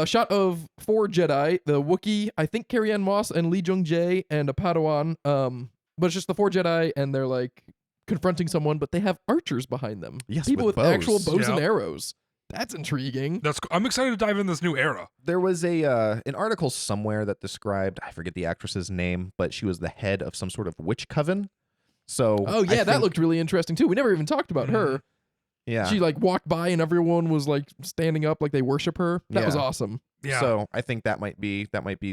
Shot of 4 Jedi, the Wookiee, I think Carrie Ann Moss and Lee Jung-jae and a Padawan. But it's just the 4 Jedi, and they're like confronting someone, but they have archers behind them. Yes, people with with actual bows. bows and Yep. arrows. That's intriguing. I'm excited to dive in this new era. There was an article somewhere that described, I forget the actress's name, but she was the head of some sort of witch coven. So Oh yeah, that looked really interesting too. We never even talked about her. yeah. She like walked by and everyone was like standing up like they worship her. That was Yeah. awesome. Yeah. So I think that might be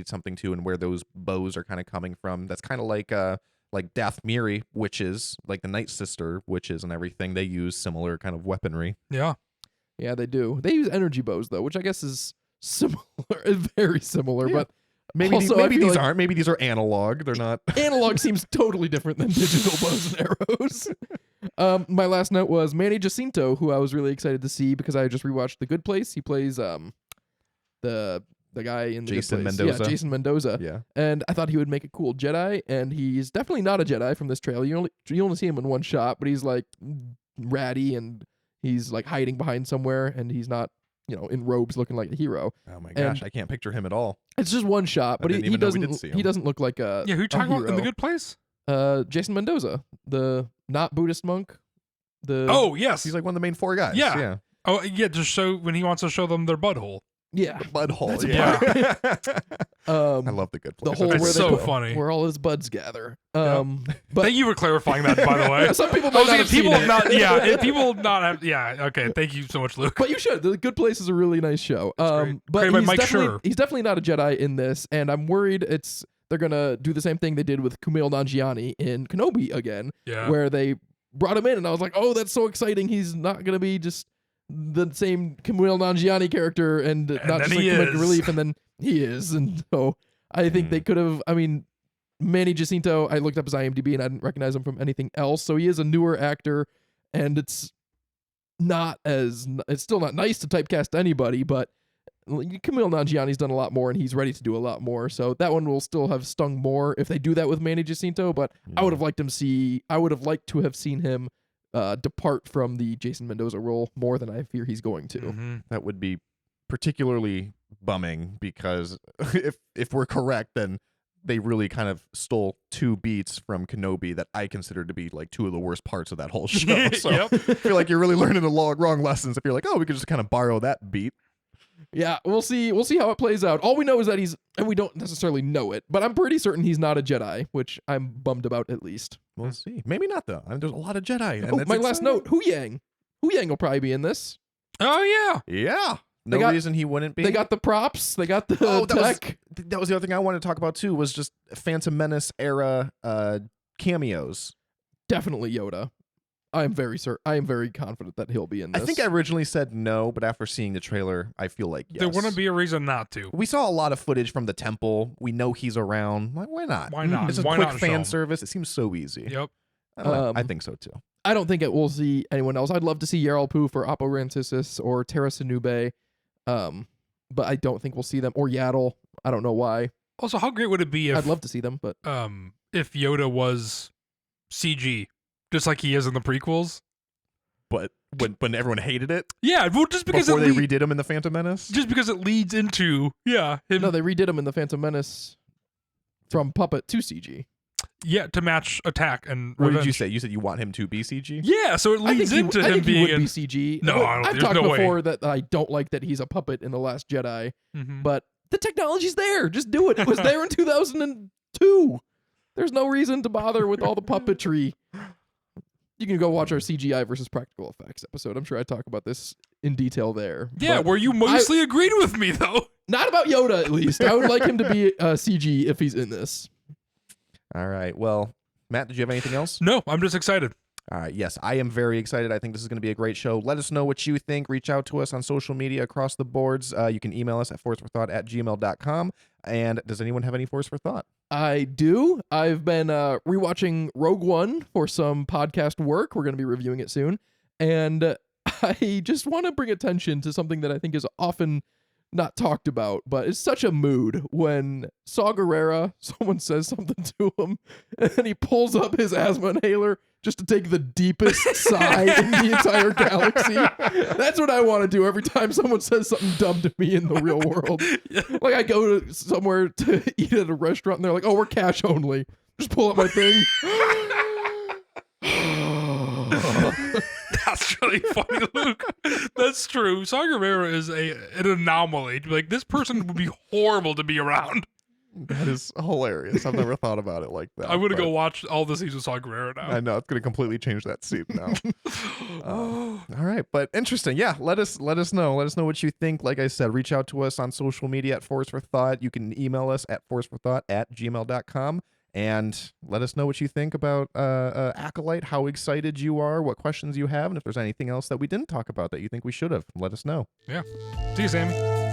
something too, and where those bows are kind of coming from. That's kind of like Dathmiri witches, like the Night Sister witches and everything. They use similar kind of weaponry. Yeah. Yeah, they do. They use energy bows though, which I guess is similar, very similar. Yeah. But Maybe also, I feel these like aren't. Maybe these are analog. They're not. analog seems totally different than digital bows and arrows. My last note was Manny Jacinto, who I was really excited to see because I just rewatched The Good Place. He plays the guy in The Jason Good Place. Mendoza. Yeah, Jason Mendoza. Yeah. And I thought he would make a cool Jedi, and he's definitely not a Jedi from this trailer. You only see him in one shot, but he's like ratty and he's like hiding behind somewhere, and he's not, in robes looking like a hero. Oh my gosh, And- I can't picture him at all. It's just one shot, but didn't he even know we did see doesn't him. he doesn't look like a Yeah, who you talking about in hero. The Good Place? Jason Mendoza, the not Buddhist monk. The Oh, yes. He's like one of the main 4 guys. Yeah. Yeah. Oh, yeah, just show when he wants to show them their butthole. yeah. Butthole. That's a Yeah. I Um, love the Good the Place. hole It's where so they put, funny. where all his buds gather. But Thank you for clarifying that, by the way. yeah, some people I might was not like, have if people seen it. not, yeah, if people not have, yeah, okay. Thank you so much, Luke. But you should. The Good Place is a really nice show. great. But Created by he's Mike definitely Schur. he's definitely not a Jedi in this, and I'm worried they're gonna do the same thing they did with Kumail Nanjiani in Kenobi again, Yeah. where they brought him in, and I was like, oh, that's so exciting. He's not gonna be just the same Kumail Nanjiani character and not then just like he comic is. relief, and then he is, and so I think they could have. I mean, Manny Jacinto, I looked up his IMDb and I didn't recognize him from anything else, so he is a newer actor, and it's still not nice to typecast anybody, but Kumail Nanjiani's done a lot more and he's ready to do a lot more, so that one will still have stung more if they do that with Manny Jacinto. But I would have liked to have seen him depart from the Jason Mendoza role more than I fear he's going to. Mhm. That would be particularly bumming because if we're correct, then they really kind of stole 2 beats from Kenobi that I consider to be like 2 of the worst parts of that whole show. So Yep. I feel like you're really learning the wrong lessons if you're like, oh, we could just kind of borrow that beat. Yeah, we'll see how it plays out. All we know is that and we don't necessarily know it, but I'm pretty certain he's not a Jedi, which I'm bummed about at least. We'll see. Maybe not though. I mean, there's a lot of Jedi. And Oh, it's my last exciting. note, Hu Yang. Hu Yang will probably be in this. Oh, yeah. Yeah. No They got- reason he wouldn't be. They got the props, they got the Oh, that was- tech. that was the other thing I wanted to talk about too, was just Phantom Menace era cameos. Definitely Yoda. I am very confident that he'll be in this. I think I originally said no, but after seeing the trailer, I feel like yes. There wouldn't be a reason not to. We saw a lot of footage from the temple. We know he's around. Like, why not? Why not? It's a Why quick not show fan him? service. It seems so easy. Yep. I think so too. I don't think we'll see anyone else. I'd love to see Yarl Poo for Oppo Rancisis or Terra Sinube, but I don't think we'll see them, or Yaddle. I don't know why. Also, how great would it be if I'd love to see them, but if Yoda was CG, just like he is in the prequels? But when everyone hated it, Yeah, well, just because before they redid him in the Phantom Menace, just because it leads into him. no, they redid him in the Phantom Menace from puppet to CG. Yeah, to match attack and what revenge. did you say? You said you want him to be CG? Yeah, so it leads into I him think he being would in. be CG. No, I don't- I've there's talked no way. before that I don't like that he's a puppet in The Last Jedi, Mhm. but the technology's there. Just do it. It was there in 2002. There's no reason to bother with all the puppetry. You can go watch our CGI versus practical effects episode. I'm sure I talk about this in detail there. Yeah, But where you mostly agreed with me though. not about Yoda, at least. I would like him to be CG if he's in this. All right. Well, Matt, did you have anything else? No, I'm just excited. All right. Yes, I am very excited. I think this is going to be a great show. Let us know what you think. Reach out to us on social media across the boards. You can email us at forceforthought@gmail.com. And does anyone have any force for thought? I do. I've been rewatching Rogue One for some podcast work. We're going to be reviewing it soon. And I just want to bring attention to something that I think is often not talked about, but it's such a mood when Saw Gerrera, someone says something to him, and then he pulls up his asthma inhaler just to take the deepest sigh in the entire galaxy. That's what I want to do every time someone says something dumb to me in the real world. Like I go to somewhere to eat at a restaurant and they're like, oh, we're cash only. Just pull up my thing. That's really funny, Luke. That's true. Saw Gerrera is an anomaly. Like, this person would be horrible to be around. That is hilarious. I've never thought about it like that. I'm gonna but go watch all the seasons of Saw Gerrera now. I know it's going to completely change that scene now. All right, but interesting. Yeah, let us know. Let us know what you think. Like I said, reach out to us on social media at Force for Thought. You can email us at forceforthought@gmail.com. And let us know what you think about Acolyte, how excited you are, what questions you have, and if there's anything else that we didn't talk about that you think we should have, let us know. Yeah. See you, Sammy.